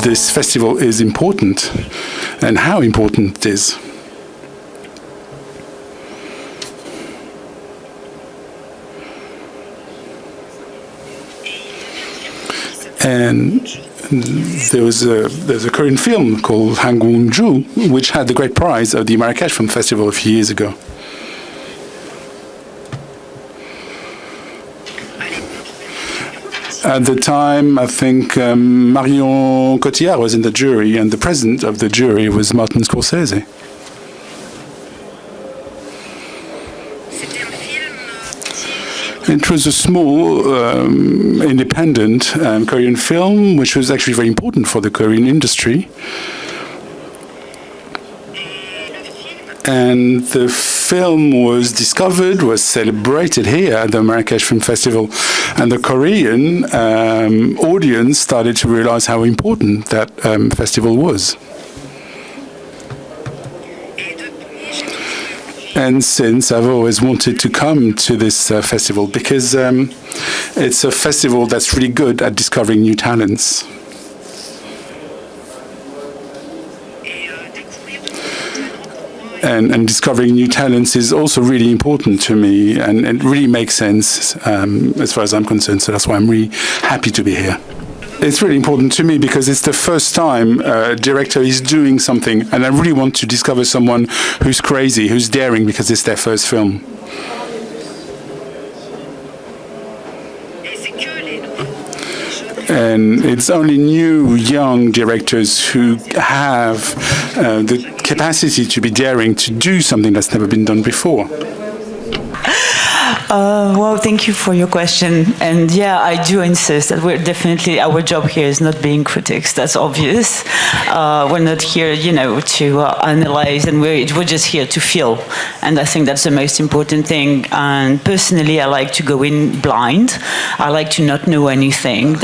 this festival is important and how important it is. And there's a Korean film called Ju, which had the great prize of the Marrakech Film Festival a few years ago. At the time, I think Marion Cotillard was in the jury, and the president of the jury was Martin Scorsese. It was a small, independent Korean film, which was actually very important for the Korean industry. And the film was discovered, was celebrated here at the Marrakech Film Festival. And the Korean audience started to realize how important that festival was. And since I've always wanted to come to this festival because it's a festival that's really good at discovering new talents. And discovering new talents is also really important to me, and it really makes sense as far as I'm concerned, so that's why I'm really happy to be here. It's really important to me because it's the first time a director is doing something, and I really want to discover someone who's crazy, who's daring, because it's their first film. And it's only new, young directors who have the capacity to be daring to do something that's never been done before. Well, thank you for your question. And yeah, I do insist that we're definitely, our job here is not being critics. That's obvious. We're not here, you know, to analyze, and we're just here to feel. And I think that's the most important thing. And personally, I like to go in blind. I like to not know anything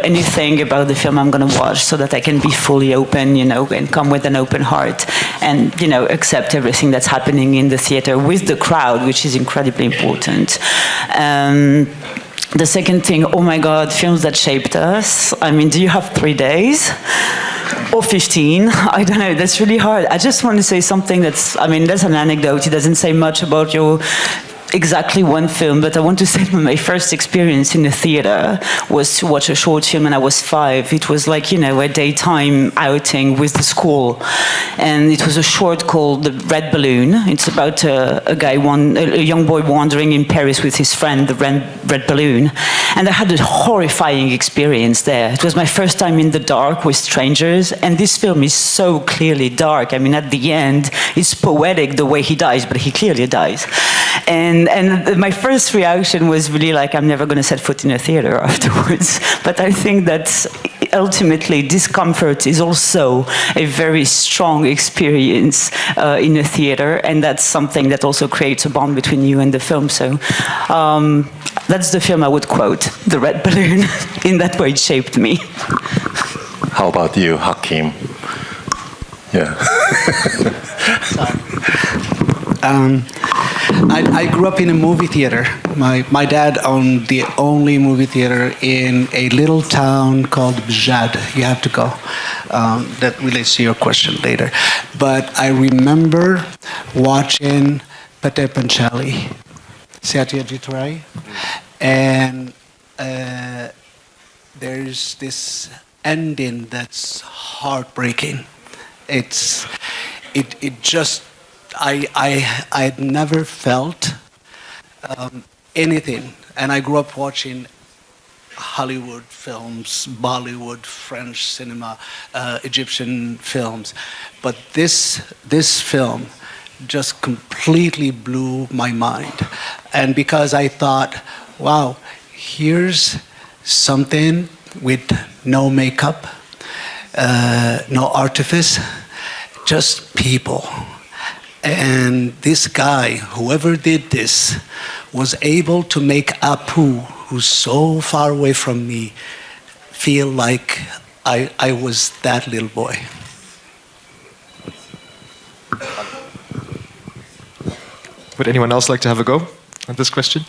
anything about the film I'm going to watch, so that I can be fully open, and come with an open heart and, accept everything that's happening in the theater with the crowd, which is incredibly important. The second thing, oh my God, films that shaped us. I mean, do you have 3 days? Or 15, I don't know, that's really hard. I just want to say something that's an anecdote. It doesn't say much about your exactly one film, but I want to say my first experience in the theater was to watch a short film, and I was 5. It was like, a daytime outing with the school. And it was a short called The Red Balloon. It's about a young boy wandering in Paris with his friend, the red balloon. And I had a horrifying experience there. It was my first time in the dark with strangers, and this film is so clearly dark. I mean, at the end, it's poetic the way he dies, but he clearly dies. And my first reaction was really like, I'm never going to set foot in a theater afterwards. But I think that ultimately discomfort is also a very strong experience in a theater, and that's something that also creates a bond between you and the film. So that's the film I would quote, The Red Balloon. In that way, it shaped me. How about you, Hakim? Yeah. Sorry. I grew up in a movie theater. My dad owned the only movie theater in a little town called Belabbes. You have to go. That relates to your question later. But I remember watching Pate Panchali, Satyajit Ray, and there's this ending that's heartbreaking. I had never felt anything, and I grew up watching Hollywood films, Bollywood, French cinema, Egyptian films, but this film just completely blew my mind. And because I thought, wow, here's something with no makeup, no artifice, just people. And this guy, whoever did this, was able to make Apu, who's so far away from me, feel like I was that little boy. Would anyone else like to have a go at this question?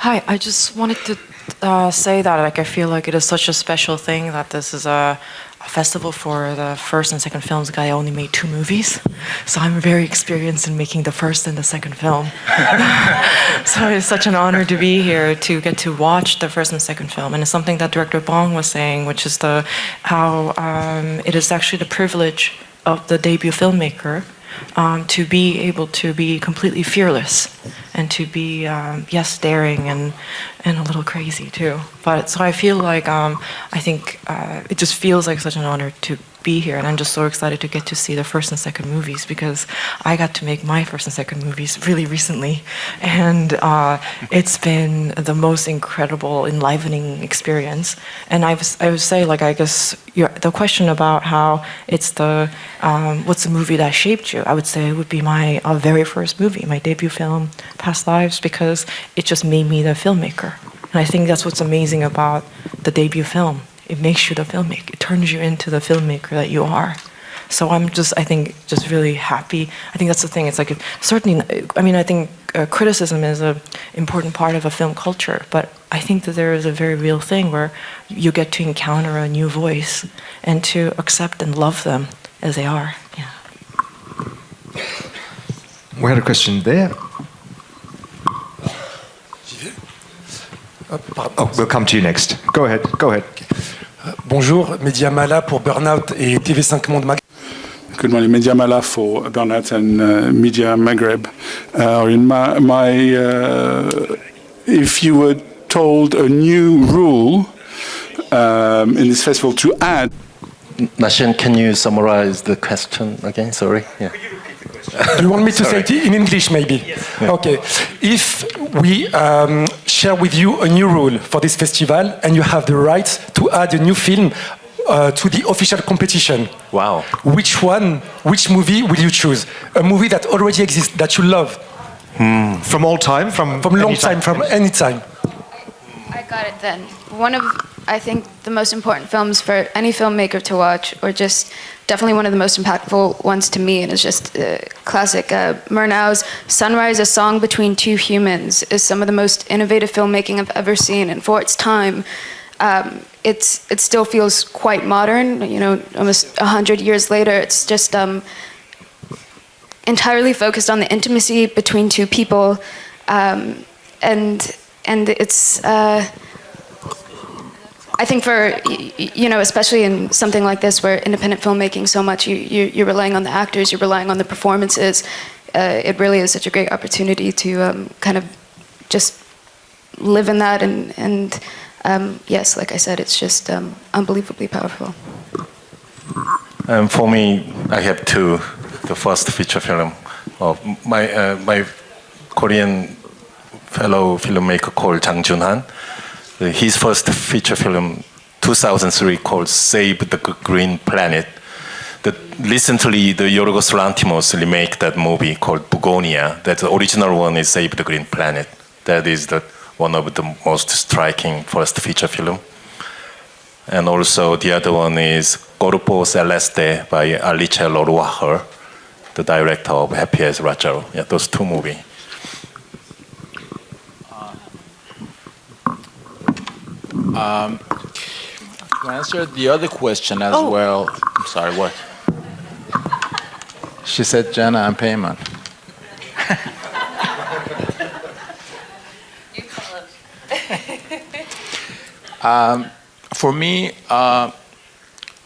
Hi, I just wanted to say that I feel like it is such a special thing that this is a festival for the first and second films. The guy only made 2 movies, so I'm very experienced in making the first and the second film. So it's such an honor to be here to get to watch the first and second film, and it's something that director Bong was saying, which is how it is actually the privilege of the debut filmmaker to be able to be completely fearless and to be yes, daring and a little crazy too. But so I feel like I think it just feels like such an honor to be here, and I'm just so excited to get to see the first and second movies, because I got to make my first and second movies really recently, and it's been the most incredible, enlivening experience. And I would say, like, I guess the question about how it's the what's the movie that shaped you, I would say it would be my very first movie, my debut film, Past Lives, because it just made me the filmmaker. And I think that's what's amazing about the debut film. It makes you the filmmaker. It turns you into the filmmaker that you are. So I'm just, I think, just really happy. I think that's the thing. It's like, certainly, I mean, I think criticism is an important part of a film culture, but I think that there is a very real thing where you get to encounter a new voice and to accept and love them as they are. Yeah. We had a question there. Oh, we'll come to you next. Go ahead. Go ahead. Bonjour, Media Mala pour Burnout et TV5 Monde Maghreb. Good morning, Media Mala for Burnout and Media Maghreb. If you were told a new rule in this festival to add. Nashin, can you summarize the question again? Sorry. Yeah. Do you want me to say it in English, maybe? Yes. Okay. If we share with you a new rule for this festival, and you have the right to add a new film to the official competition, wow. Which movie will you choose? A movie that already exists, that you love? From all time? From long time, from any time. I got it then. One of, I think, the most important films for any filmmaker to watch, or just definitely one of the most impactful ones to me, and it's just classic. Murnau's Sunrise, A Song Between Two Humans is some of the most innovative filmmaking I've ever seen, and for its time, it still feels quite modern. You know, almost 100 years later, it's just entirely focused on the intimacy between two people, and it's. I think for, you know, especially in something like this where independent filmmaking so much, you're relying on the actors, you're relying on the performances, it really is such a great opportunity to kind of just live in that, and yes, like I said, it's just unbelievably powerful. For me, I have 2. The first feature film of my Korean fellow filmmaker called Joon. His first feature film, 2003, called Save the Green Planet. Recently, the Yorgos Lanthimos remake that movie called Bugonia. That the original one is Save the Green Planet. That is one of the most striking first feature film. And also the other one is Corpo Celeste by Alice Lorwacher, the director of Happy as Rachel. Yeah, those 2 movies. To answer the other question as well. I'm sorry, what? She said Jenna and Payman. For me,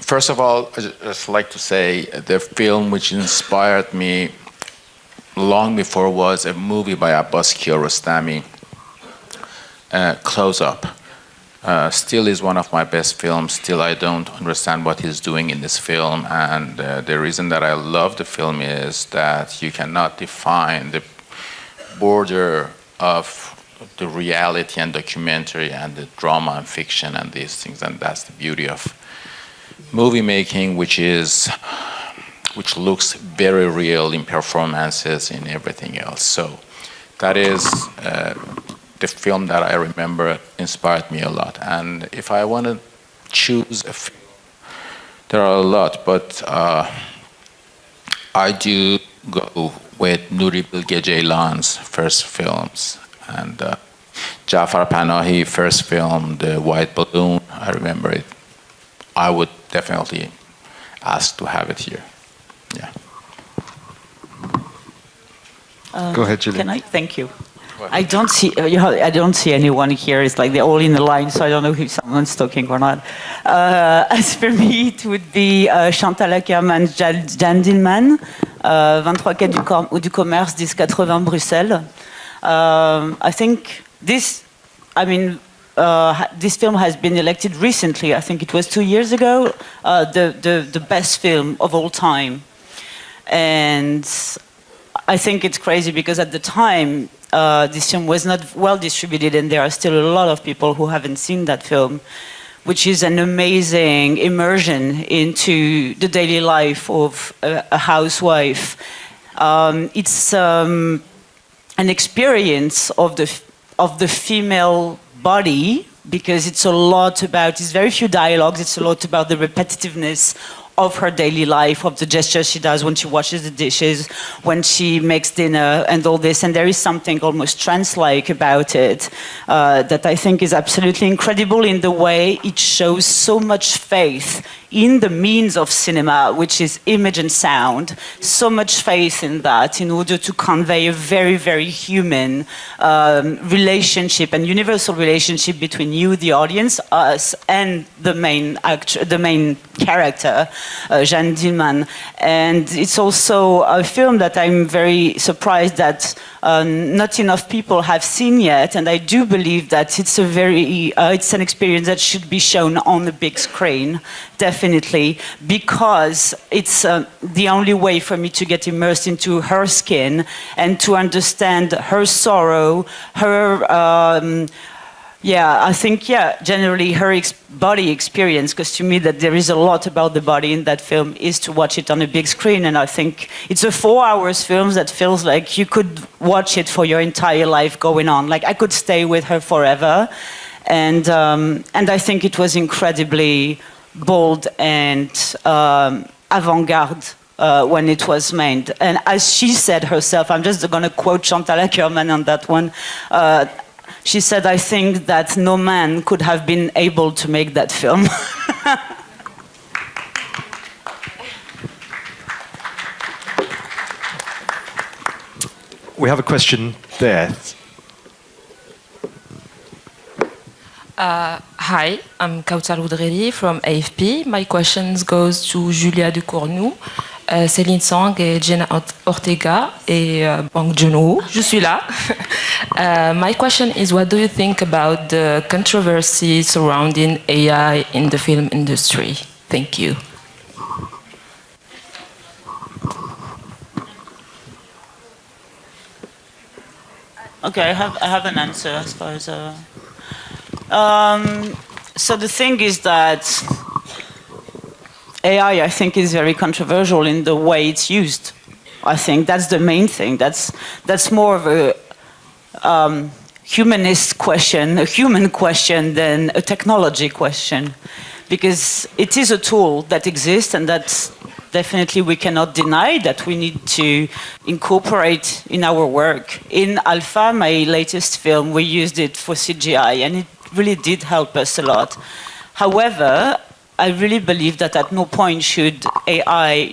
first of all, I'd just like to say the film which inspired me long before was a movie by Abbas Kiarostami, Close Up. Still is one of my best films. Still, I don't understand what he's doing in this film, and the reason that I love the film is that you cannot define the border of the reality and documentary and the drama and fiction and these things, and that's the beauty of movie making, which looks very real in performances, in everything else. So that is the film that I remember inspired me a lot. And if I want to choose a film, there are a lot, but I do go with Nuri Bilge Ceylan's first films. And Jafar Panahi first film, The White Balloon, I remember it. I would definitely ask to have it here. Yeah. Go ahead, Julie. Can I? Thank you. I don't see. I don't see anyone here. It's like they're all in the line, so I don't know if someone's talking or not. As for me, it would be Chantal Ackerman's Jan Dillman, 23 quai du Commerce, 1080 Bruxelles. I think this. I mean. This film has been elected recently. I think it was 2 years ago, the best film of all time, and I think it's crazy because at the time this film was not well distributed, and there are still a lot of people who haven't seen that film, which is an amazing immersion into the daily life of a housewife. It's an experience of the female body, because it's a lot about, it's very few dialogues, it's a lot about the repetitiveness of her daily life, of the gestures she does when she washes the dishes, when she makes dinner, and all this. And there is something almost trance-like about it that I think is absolutely incredible in the way it shows so much faith in the means of cinema, which is image and sound, so much faith in that in order to convey a very, very human relationship and universal relationship between you, the audience, us, and the main character, Jeanne Dillman. And it's also a film that I'm very surprised that not enough people have seen yet, and I do believe that it's it's an experience that should be shown on the big screen, definitely, because it's the only way for me to get immersed into her skin and to understand her sorrow, her I think, generally her body experience, because to me that there is a lot about the body in that film, is to watch it on a big screen. And I think it's a 4 hours film that feels like you could watch it for your entire life going on. Like I could stay with her forever. And I think it was incredibly bold and avant-garde when it was made. And as she said herself, I'm just going to quote Chantal Ackerman on that one, she said, I think that no man could have been able to make that film. We have a question there. Hi, I'm Kautar Oudreri from AFP. My question goes to Julia Ducournau, Celine Song et Jenna Ortega et Bong Joon. Je suis là. My question is, what do you think about the controversy surrounding AI in the film industry? Thank you. Okay, I have an answer as far as... so the thing is that AI, I think, is very controversial in the way it's used. I think that's the main thing. That's more of a humanist question, a human question, than a technology question, because it is a tool that exists, and that's definitely we cannot deny that we need to incorporate in our work. In Alpha, my latest film, we used it for CGI, and it really did help us a lot. However, I really believe that at no point should AI,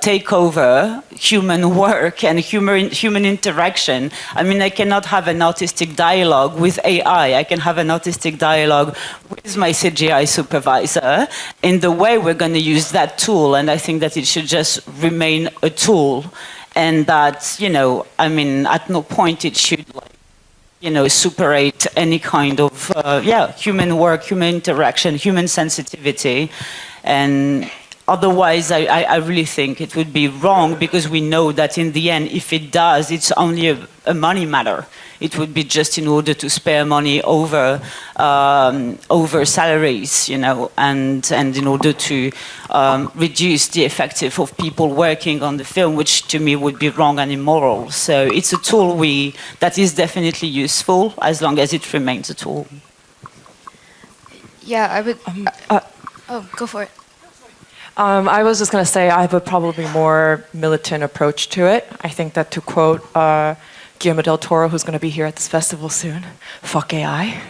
take over human work and human interaction. I mean, I cannot have an artistic dialogue with AI. I can have an artistic dialogue with my CGI supervisor in the way we're going to use that tool. And I think that it should just remain a tool, and that, at no point it should, superate any kind of, human work, human interaction, human sensitivity. And otherwise, I really think it would be wrong, because we know that in the end, if it does, it's only a money matter. It would be just in order to spare money over salaries, and in order to reduce the effective of people working on the film, which to me would be wrong and immoral. So it's a tool that is definitely useful as long as it remains a tool. Yeah, I would. Go for it. I was just going to say I have a probably more militant approach to it. I think that, to quote Guillermo del Toro, who's going to be here at this festival soon. Fuck AI.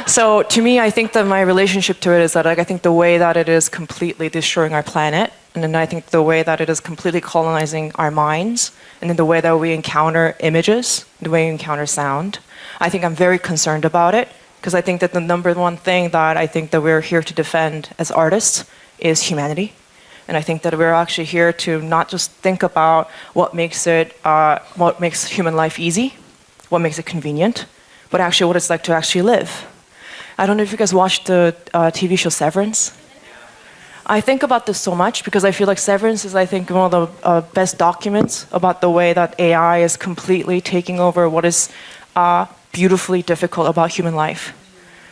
So to me, I think that my relationship to it is that I think the way that it is completely destroying our planet, and then I think the way that it is completely colonizing our minds, and then the way that we encounter images, the way we encounter sound, I think I'm very concerned about it, because I think that the number one thing that I think that we're here to defend as artists is humanity. And I think that we're actually here to not just think about what makes human life easy, what makes it convenient, but actually what it's like to actually live. I don't know if you guys watched the TV show Severance. I think about this so much because I feel like Severance is, I think, one of the best documents about the way that AI is completely taking over what is beautifully difficult about human life.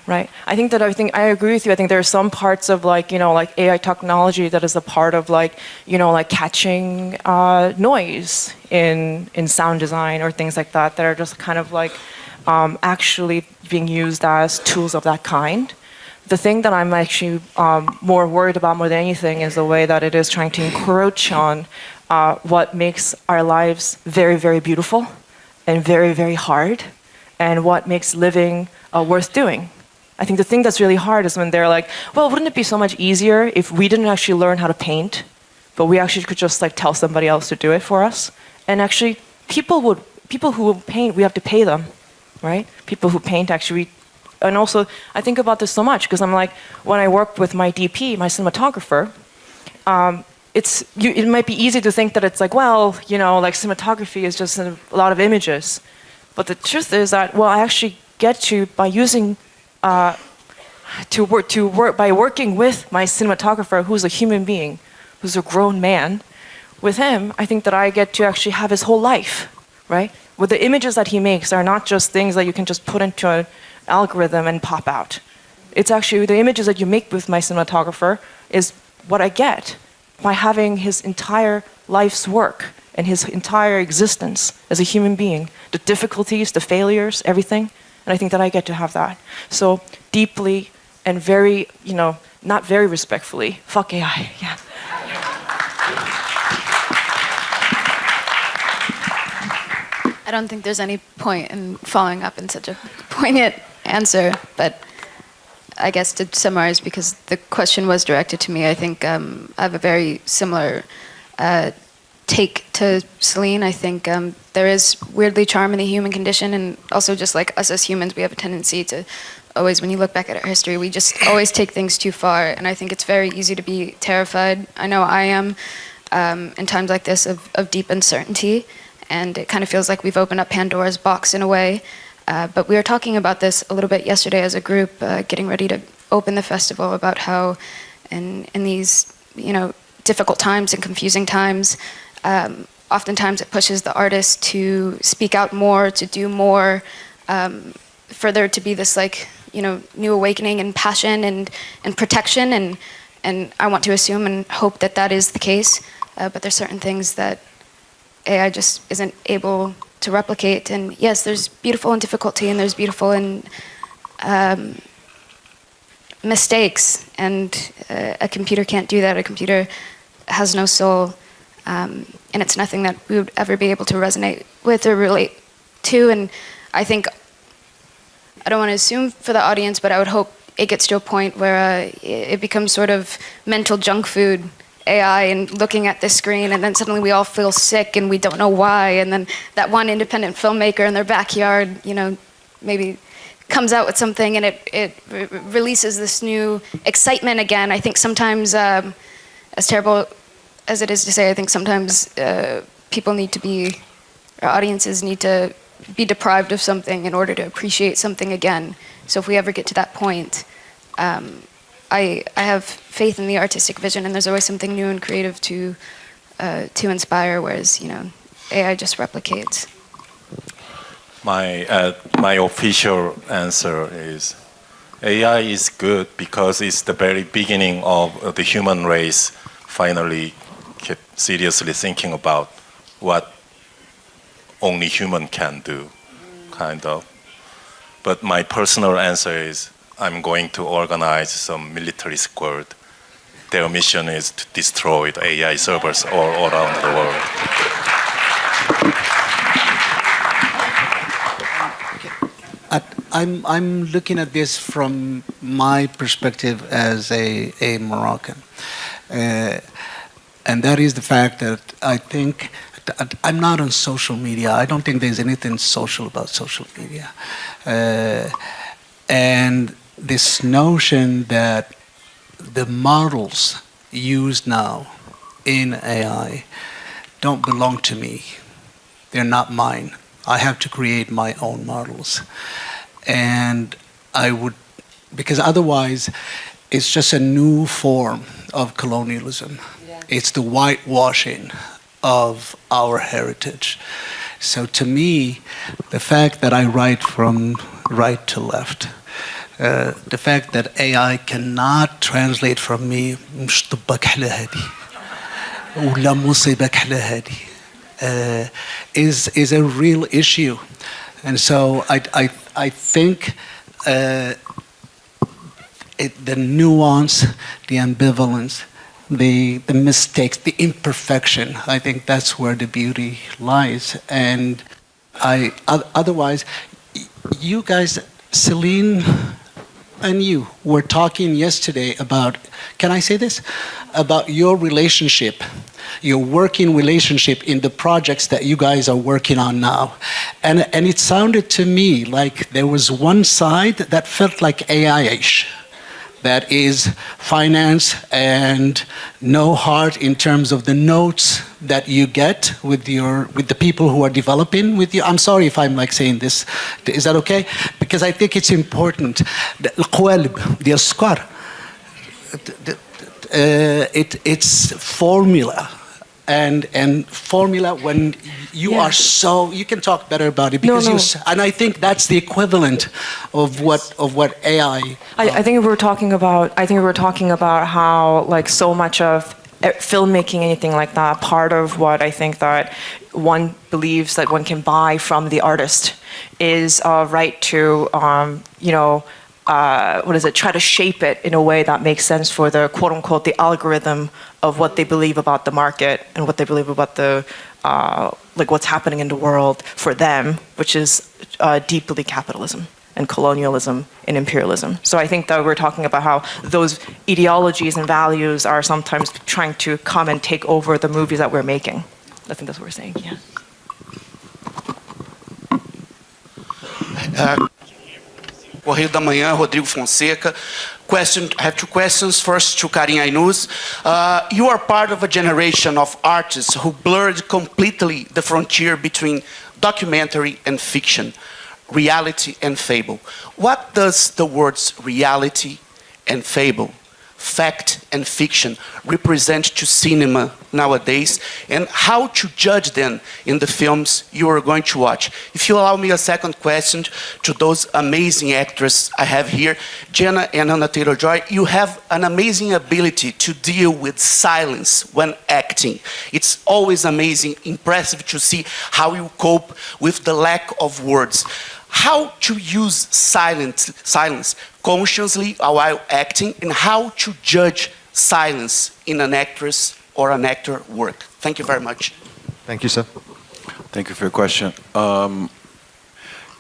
Right. I think I agree with you. I think there are some parts of like AI technology that is a part of like catching noise in sound design or things like that are just kind of like actually being used as tools of that kind. The thing that I'm actually more worried about more than anything is the way that it is trying to encroach on what makes our lives very, very beautiful and very, very hard, and what makes living worth doing. I think the thing that's really hard is when they're like, well, wouldn't it be so much easier if we didn't actually learn how to paint, but we actually could just like tell somebody else to do it for us? And actually, people who paint, we have to pay them, right? People who paint actually, and also I think about this so much because I'm like, when I work with my DP, my cinematographer, it might be easy to think that it's like, well, like cinematography is just a lot of images, but the truth is that, well, I actually get to, by using by working with my cinematographer, who's a human being, who's a grown man, with him, I think that I get to actually have his whole life, right? With the images that he makes are not just things that you can just put into an algorithm and pop out. It's actually the images that you make with my cinematographer is what I get by having his entire life's work and his entire existence as a human being, the difficulties, the failures, everything. And I think that I get to have that. So deeply and very, not very respectfully, fuck AI, yeah. I don't think there's any point in following up in such a poignant answer, but I guess to summarize, because the question was directed to me, I think I have a very similar take to Celine. I think there is weirdly charm in the human condition, and also just like us as humans, we have a tendency to always, when you look back at our history, we just always take things too far, and I think it's very easy to be terrified. I know I am in times like this of deep uncertainty, and it kind of feels like we've opened up Pandora's box in a way. But we were talking about this a little bit yesterday as a group, getting ready to open the festival, about how in these difficult times and confusing times, oftentimes it pushes the artist to speak out more, to do more, for there to be this new awakening and passion and protection, and I want to assume and hope that that is the case, but there's certain things that AI just isn't able to replicate. And yes, there's beautiful in difficulty, and there's beautiful in mistakes, and a computer can't do that. A computer has no soul, and it's nothing that we would ever be able to resonate with or relate to. And I think, I don't want to assume for the audience, but I would hope it gets to a point where it becomes sort of mental junk food, AI, and looking at this screen, and then suddenly we all feel sick and we don't know why, and then that one independent filmmaker in their backyard, maybe comes out with something, and it releases this new excitement again. I think sometimes, as terrible as it is to say, I think sometimes people need to be, or audiences need to be deprived of something in order to appreciate something again. So if we ever get to that point, I have faith in the artistic vision, and there's always something new and creative to inspire, whereas AI just replicates. My official answer is AI is good because it's the very beginning of the human race finally get seriously thinking about what only human can do, kind of. But my personal answer is I'm going to organize some military squad. Their mission is to destroy the AI servers all around the world. I'm looking at this from my perspective as a Moroccan. And that is the fact that I think I'm not on social media. I don't think there's anything social about social media. And this notion that the models used now in AI don't belong to me. They're not mine. I have to create my own models. And I would, because otherwise it's just a new form of colonialism. Yeah. It's the whitewashing of our heritage. So to me, the fact that I write from right to left, the fact that AI cannot translate from me is a real issue. And so I think the nuance, the ambivalence, the mistakes, the imperfection, I think that's where the beauty lies. And otherwise, you guys, Celine and you were talking yesterday about, can I say this? About your relationship, your working relationship in the projects that you guys are working on now. And it sounded to me like there was one side that felt like AI-ish, that is finance and no heart in terms of the notes that you get with the people who are developing with you. I'm sorry if I'm like saying this. Is that okay? Because I think it's important. القوالب ديال السكر it's formula. And formula, when you are so, you can talk better about it because and I think that's the equivalent of what AI. I think we're talking about how like so much of filmmaking, anything like that, part of what I think that one believes that one can buy from the artist is a right to try to shape it in a way that makes sense for the quote unquote the algorithm of what they believe about the market and what they believe about the like what's happening in the world for them, which is deeply capitalism and colonialism and imperialism. So I think that we're talking about how those ideologies and values are sometimes trying to come and take over the movies that we're making. I think that's what we're saying, yeah. Correio da Manhã, Rodrigo Fonseca. I have two questions. First to Karim Aïnouz. You are part of a generation of artists who blurred completely the frontier between documentary and fiction, reality and fable. What does the words reality and fable, fact and fiction represent to cinema nowadays, and how to judge them in the films you are going to watch? If you allow me a second question to those amazing actors I have here, Jenna and Anya Taylor-Joy, you have an amazing ability to deal with silence when acting. It's always amazing, impressive to see how you cope with the lack of words. How to use silence consciously while acting, and how to judge silence in an actress or an actor work. Thank you very much. Thank you, sir. Thank you for your question.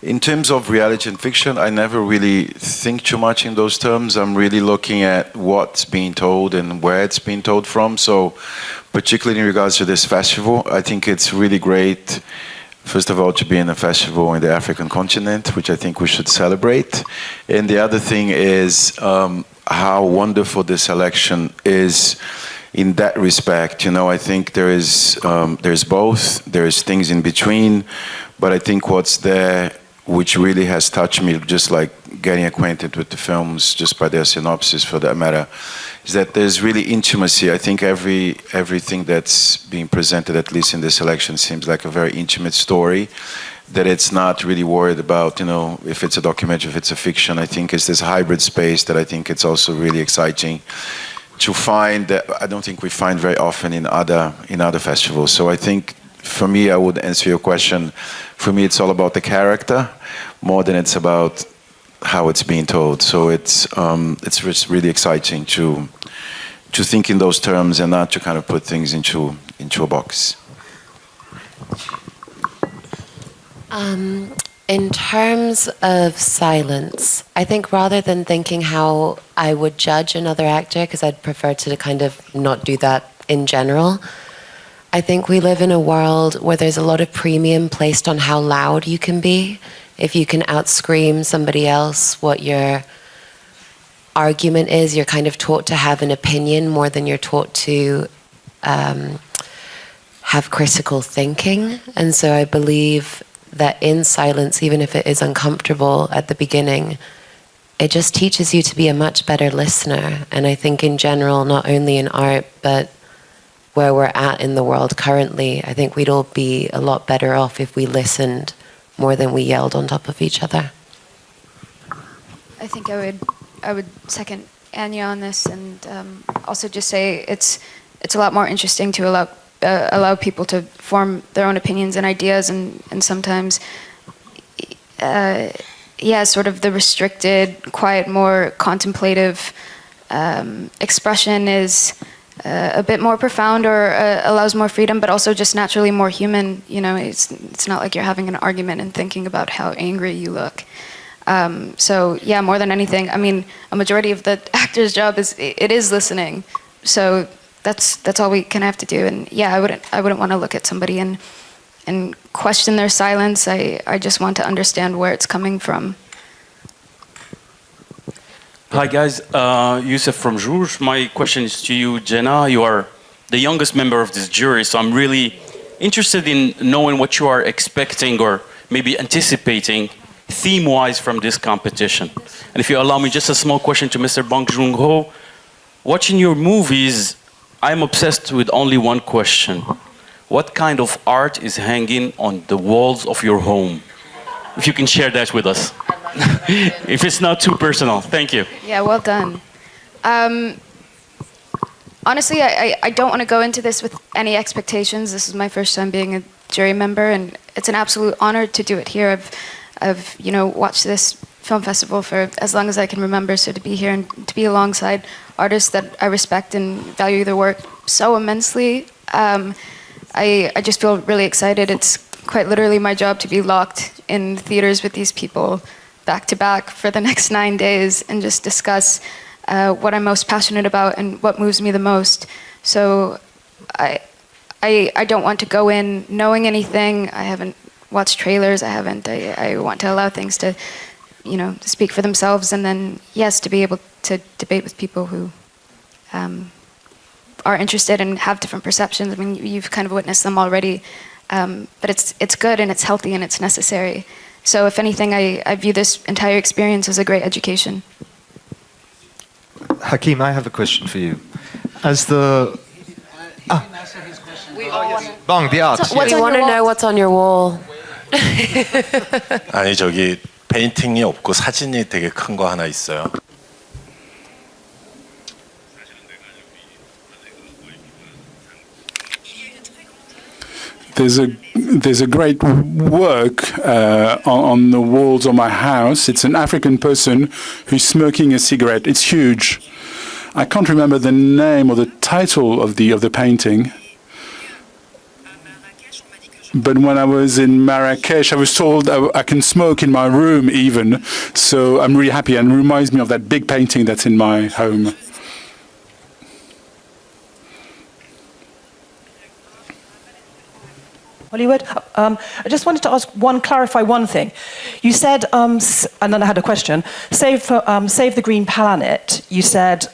In terms of reality and fiction, I never really think too much in those terms. I'm really looking at what's being told and where it's being told from. So particularly in regards to this festival, I think it's really great, first of all, to be in a festival in the African continent, which I think we should celebrate. And the other thing is how wonderful this selection is in that respect. You know, I think there's both, there's things in between, but I think what's there, which really has touched me, just like getting acquainted with the films, just by their synopsis for that matter, is that there's really intimacy. I think everything that's being presented, at least in this selection, seems like a very intimate story, that it's not really worried about, you know, if it's a documentary, if it's a fiction. I think it's this hybrid space that I think it's also really exciting to find, that I don't think we find very often in other festivals. So I think, for me, I would answer your question, for me it's all about the character more than it's about how it's being told. So it's really exciting to think in those terms and not to kind of put things into a box. In terms of silence, I think rather than thinking how I would judge another actor, because I'd prefer to kind of not do that in general, I think we live in a world where there's a lot of premium placed on how loud you can be. If you can outscream somebody else what your argument is, you're kind of taught to have an opinion more than you're taught to have critical thinking. And so I believe that in silence, even if it is uncomfortable at the beginning, it just teaches you to be a much better listener. And I think in general, not only in art, but where we're at in the world currently, I think we'd all be a lot better off if we listened more than we yelled on top of each other. I think I would second Anya on this, and also just say it's a lot more interesting to allow people to form their own opinions and ideas, and sometimes sort of the restricted, quiet, more contemplative expression is a bit more profound or allows more freedom, but also just naturally more human. You know, it's not like you're having an argument and thinking about how angry you look. So yeah, more than anything, I mean, a majority of the actor's job is listening. So that's all we kind of have to do. And yeah, I wouldn't want to look at somebody and question their silence. I just want to understand where it's coming from. Hi guys, Youssef from Rouge. My question is to you, Jenna. You are the youngest member of this jury, so I'm really interested in knowing what you are expecting or maybe anticipating theme-wise from this competition. And if you allow me, just a small question to Mr. Bong Joon-ho. Watching your movies, I'm obsessed with only one question. What kind of art is hanging on the walls of your home? If you can share that with us. If it's not too personal. Thank you. Yeah, well done. Honestly, I don't want to go into this with any expectations. This is my first time being a jury member, and it's an absolute honor to do it here. I've watched this film festival for as long as I can remember, so to be here and to be alongside artists that I respect and value their work so immensely, I just feel really excited. It's quite literally my job to be locked in theaters with these people back to back for the next 9 days and just discuss what I'm most passionate about and what moves me the most. So I don't want to go in knowing anything. I haven't watched trailers. I want to allow things to, to speak for themselves, and then yes, to be able to debate with people who are interested and have different perceptions. I mean, you've kind of witnessed them already, but it's good and it's healthy and it's necessary. So if anything, I view this entire experience as a great education. Hakim, I have a question for you. As the... Bong, the art. We want to know what's on your wall. 아니 저기 페인팅이 없고 사진이 되게 큰 거 하나 있어요. There's a great work on the walls of my house. It's an African person who's smoking a cigarette. It's huge. I can't remember the name or the title of the painting. But when I was in Marrakech, I was told I can smoke in my room even. So I'm really happy, and it reminds me of that big painting that's in my home. Hollywood. I just wanted to clarify one thing. You said, and then I had a question, Save the Green Planet, you said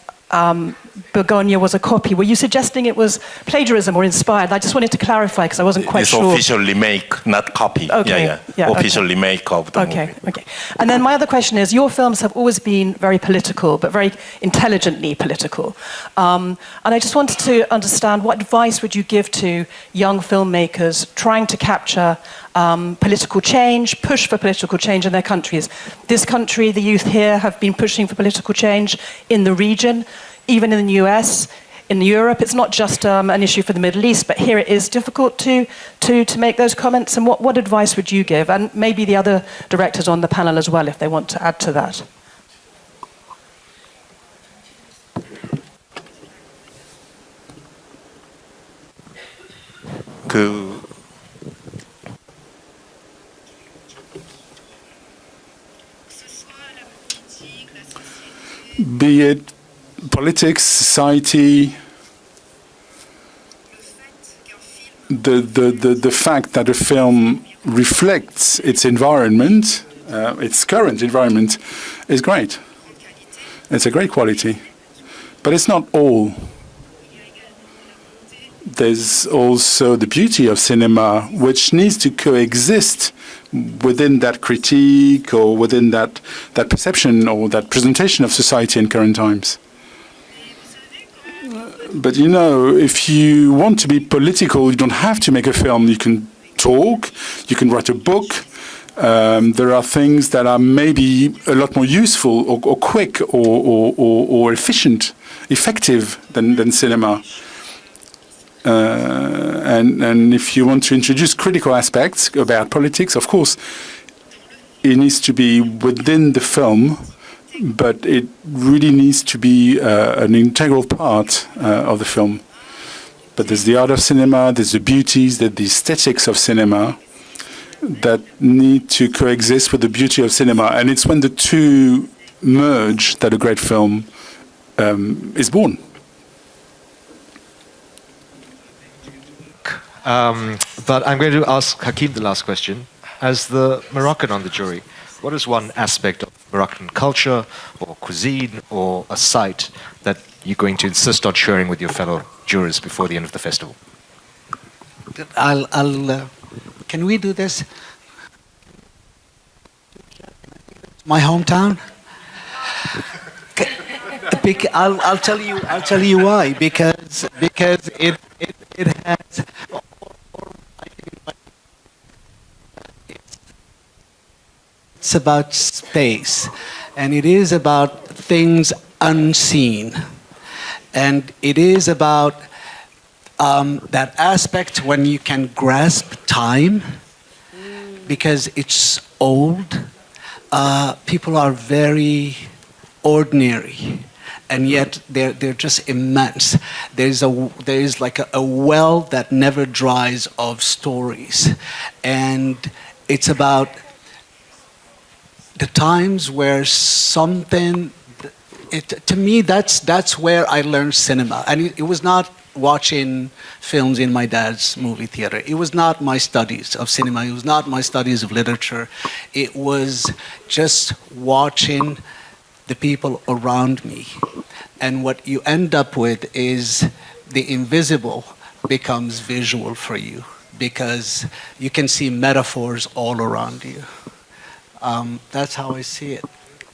Begonia was a copy. Were you suggesting it was plagiarism or inspired? I just wanted to clarify because I wasn't quite sure. It's official remake, not copy. Okay. Yeah. Official remake of the movie. Okay. And then my other question is, your films have always been very political, but very intelligently political. And I just wanted to understand, what advice would you give to young filmmakers trying to capture political change, push for political change in their countries? This country, the youth here, have been pushing for political change in the region, even in the US, in Europe. It's not just an issue for the Middle East, but here it is difficult to make those comments. And what advice would you give? And maybe the other directors on the panel as well, if they want to add to that. be it politics, society, the fact that a film reflects its environment, its current environment, is great. It's a great quality. But it's not all. There's also the beauty of cinema, which needs to coexist within that critique or within that perception or that presentation of society in current times. But you know, if you want to be political, you don't have to make a film. You can talk, you can write a book. There are things that are maybe a lot more useful or quick or efficient, effective than cinema. And if you want to introduce critical aspects about politics, of course, it needs to be within the film, but it really needs to be an integral part of the film. But there's the art of cinema, there's the beauties, there's the aesthetics of cinema that need to coexist with the beauty of cinema. And it's when the two merge that a great film is born. But I'm going to ask Hakim the last question. As the Moroccan on the jury, what is one aspect of Moroccan culture or cuisine or a site that you're going to insist on sharing with your fellow jurors before the end of the festival? Can we do this? My hometown? I'll tell you why. Because it has. It's about space, and it is about things unseen, and it is about that aspect when you can grasp time, because it's old. People are very ordinary, and yet they're just immense. There is like a well that never dries of stories, and it's about the times where something. To me, that's where I learned cinema, and it was not watching films in my dad's movie theater. It was not my studies of cinema. It was not my studies of literature. It was just watching the people around me. And what you end up with is the invisible becomes visual for you, because you can see metaphors all around you. That's how I see it.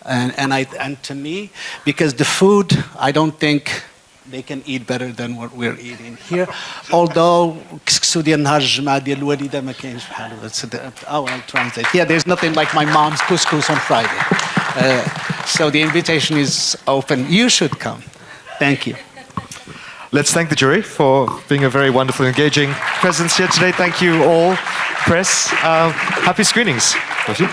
And to me, because the food, I don't think they can eat better than what we're eating here. Although, I'll translate. Yeah, there's nothing like my mom's couscous on Friday. So the invitation is open. You should come. Thank you. Let's thank the jury for being a very wonderful, engaging presence here today. Thank you all, press. Happy screenings. Thank you.